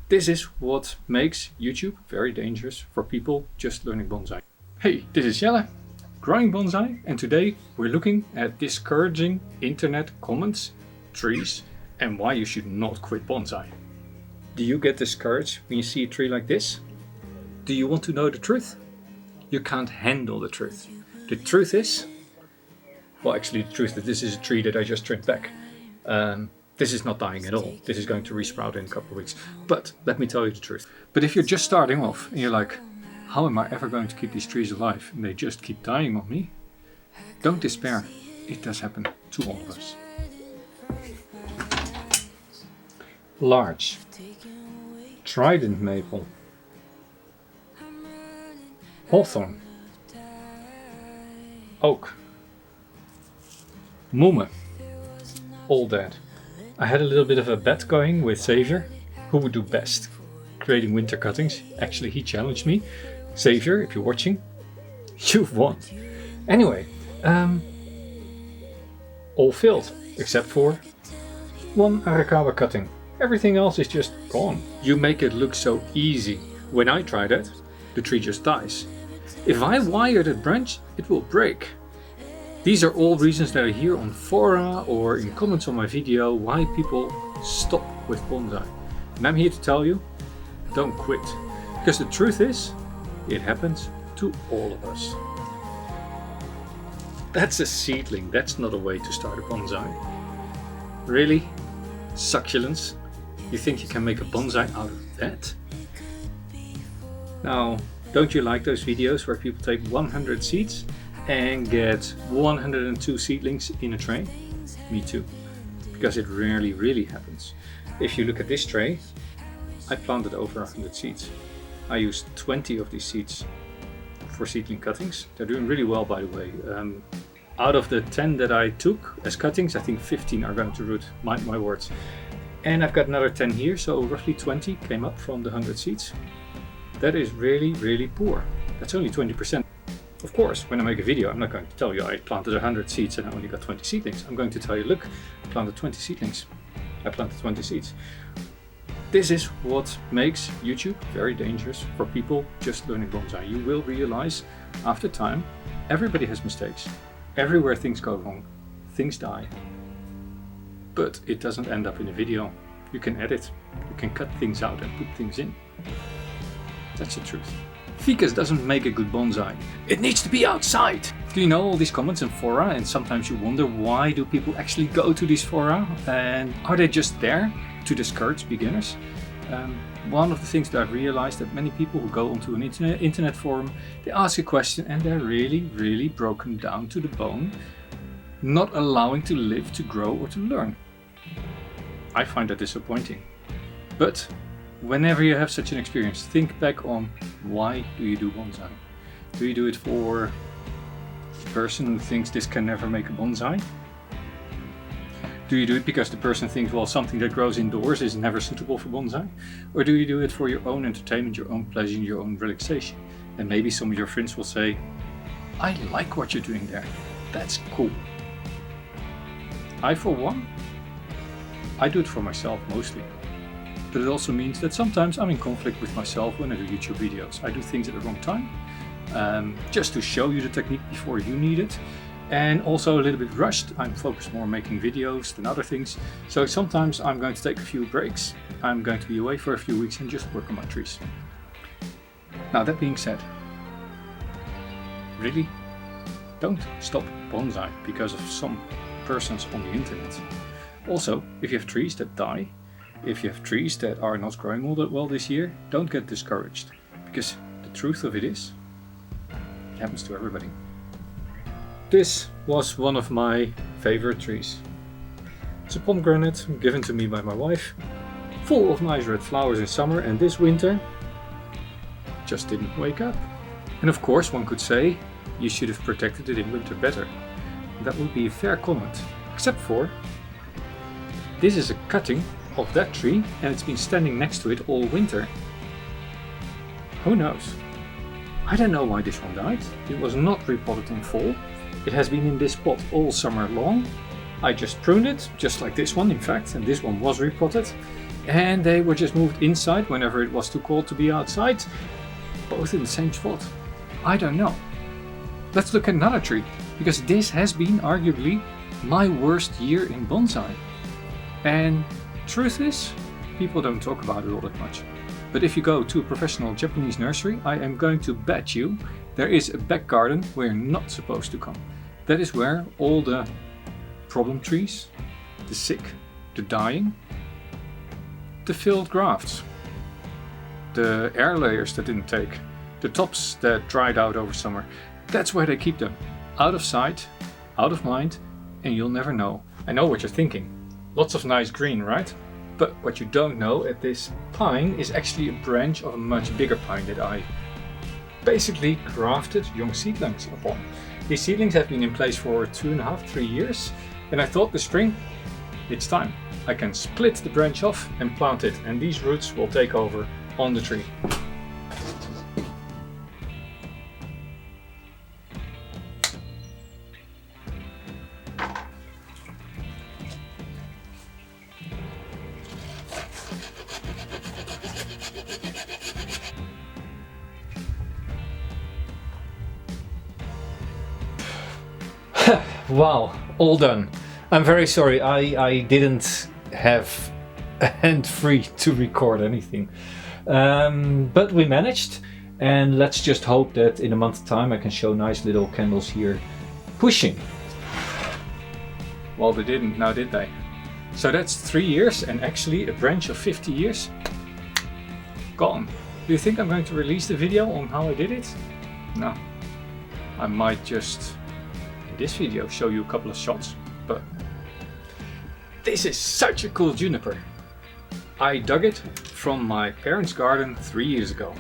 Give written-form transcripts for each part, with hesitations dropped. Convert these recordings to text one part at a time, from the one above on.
This is what makes YouTube very dangerous for people just learning bonsai. Hey, this is Jelle, growing bonsai, and today we're looking at discouraging internet comments, trees, and why you should not quit bonsai. Do you get discouraged when you see a tree like this? Do you want to know the truth? You can't handle the truth. The truth is, well, actually the truth is that this is a tree that I just trimmed back. This is not dying at all. This is going to resprout in a couple of weeks. But let me tell you the truth. But if you're just starting off and you're like, how am I ever going to keep these trees alive and they just keep dying on me? Don't despair. It does happen to all of us. Larch, trident maple, hawthorn, oak, mumme, all dead. I had a little bit of a bet going with Xavier, who would do best creating winter cuttings. Actually, he challenged me. Xavier, if you're watching, you've won. Anyway, all failed except for one Arakawa cutting. Everything else is just gone. You make it look so easy. When I try that, the tree just dies. If I wire that branch, it will break. These are all reasons that I hear on fora or in comments on my video why people stop with bonsai. And I'm here to tell you, don't quit. Because the truth is, it happens to all of us. That's a seedling, that's not a way to start a bonsai. Really? Succulents? You think you can make a bonsai out of that? Now, don't you like those videos where people take 100 seeds and get 102 seedlings in a tray? Me too, because it rarely really happens. If you look at this tray, I planted over 100 seeds. I used 20 of these seeds for seedling cuttings. They're doing really well, by the way. Out of the 10 that I took as cuttings, I think 15 are going to root, my words. And I've got another 10 here, so roughly 20 came up from the 100 seeds. That is really, really poor. That's only 20%. Of course, when I make a video, I'm not going to tell you I planted 100 seeds and I only got 20 seedlings. I'm going to tell you, look, I planted 20 seedlings. I planted 20 seeds. This is what makes YouTube very dangerous for people just learning bonsai. You will realize after time, everybody has mistakes. Everywhere things go wrong, things die. But it doesn't end up in a video. You can edit, you can cut things out and put things in. That's the truth. Ficus doesn't make a good bonsai. It needs to be outside. Do you know all these comments in fora, and sometimes you wonder why do people actually go to these fora, and are they just there to discourage beginners? One of the things that I've realized that many people who go onto an internet forum, they ask a question and they're really broken down to the bone, not allowing to live, to grow or to learn. I find that disappointing. But whenever you have such an experience, think back on why do you do bonsai? Do you do it for the person who thinks this can never make a bonsai? Do you do it because the person thinks, well, something that grows indoors is never suitable for bonsai? Or do you do it for your own entertainment, your own pleasure, your own relaxation? And maybe some of your friends will say, I like what you're doing there. That's cool. I, for one, I do it for myself mostly. But it also means that sometimes I'm in conflict with myself when I do YouTube videos. I do things at the wrong time, just to show you the technique before you need it. And also a little bit rushed. I'm focused more on making videos than other things. So sometimes I'm going to take a few breaks. I'm going to be away for a few weeks and just work on my trees. Now that being said, really, don't stop bonsai because of some persons on the internet. Also, if you have trees that die, if you have trees that are not growing all that well this year, don't get discouraged, because the truth of it is, it happens to everybody. This was one of my favorite trees. It's a pomegranate given to me by my wife, full of nice red flowers in summer, and this winter just didn't wake up. And of course one could say, you should have protected it in winter better. That would be a fair comment, except for this is a cutting of that tree and it's been standing next to it all winter. Who knows? I don't know why this one died. It was not repotted in fall. It has been in this pot all summer long. I just pruned it, just like this one in fact, and this one was repotted. and they were just moved inside whenever it was too cold to be outside, both in the same spot. I don't know. Let's look at another tree, because this has been arguably my worst year in bonsai. And truth is, people don't talk about it all that much. But if you go to a professional Japanese nursery, I am going to bet you there is a back garden where you're not supposed to come. That is where all the problem trees, the sick, the dying, the failed grafts, the air layers that didn't take, the tops that dried out over summer, that's where they keep them. Out of sight, out of mind, and you'll never know. I know what you're thinking. Lots of nice green, right? But what you don't know at this pine is actually a branch of a much bigger pine that I basically grafted young seedlings upon. These seedlings have been in place for 2.5, 3 years, and I thought this spring, it's time. I can split the branch off and plant it, and these roots will take over on the tree. Wow, all done. I'm very sorry, I didn't have a hand free to record anything. But we managed, and let's just hope that in a month's time I can show nice little candles here pushing. Well, they didn't, now did they? So that's 3 years, and actually a branch of 50 years gone. Do you think I'm going to release the video on how I did it? No. I might just this video show you a couple of shots, but this is such a cool juniper. I dug it from my parents' garden 3 years ago.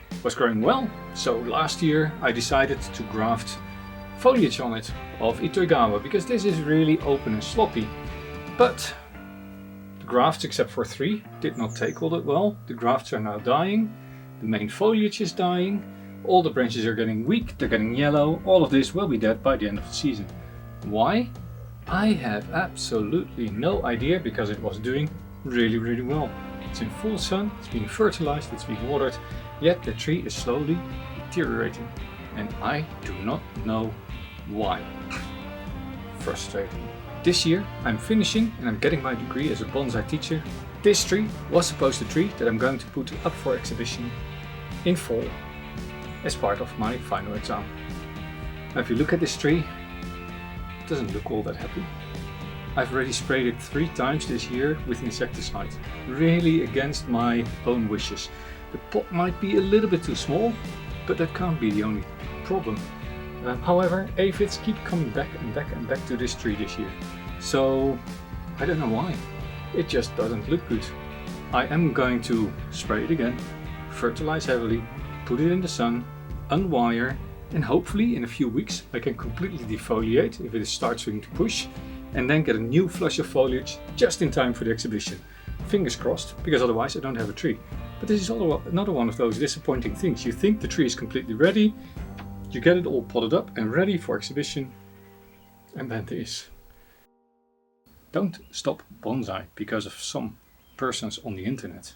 It was growing well, so last year I decided to graft foliage on it of Itoigawa, because this is really open and sloppy. But the grafts, except for 3, did not take all that well. The grafts are now dying, the main foliage is dying, all the branches are getting weak, they're getting yellow. All of this will be dead by the end of the season. Why? I have absolutely no idea, because it was doing really well. It's in full sun, it's being fertilized, it's being watered, yet the tree is slowly deteriorating, and I do not know why. Frustrating. This year I'm finishing and I'm getting my degree as a bonsai teacher. This tree was supposed to be a tree that I'm going to put up for exhibition in fall, as part of my final exam. Now if you look at this tree, it doesn't look all that happy. I've already sprayed it 3 times this year with insecticide, really against my own wishes. The pot might be a little bit too small, but that can't be the only problem. However, aphids keep coming back and back and back to this tree this year. So I don't know why. It just doesn't look good. I am going to spray it again, fertilize heavily, put it in the sun, unwire, and hopefully in a few weeks I can completely defoliate if it starts to push, and then get a new flush of foliage just in time for the exhibition. Fingers crossed, because otherwise I don't have a tree. But this is another one of those disappointing things. You think the tree is completely ready, you get it all potted up and ready for exhibition, and then this. Don't stop bonsai because of some persons on the internet.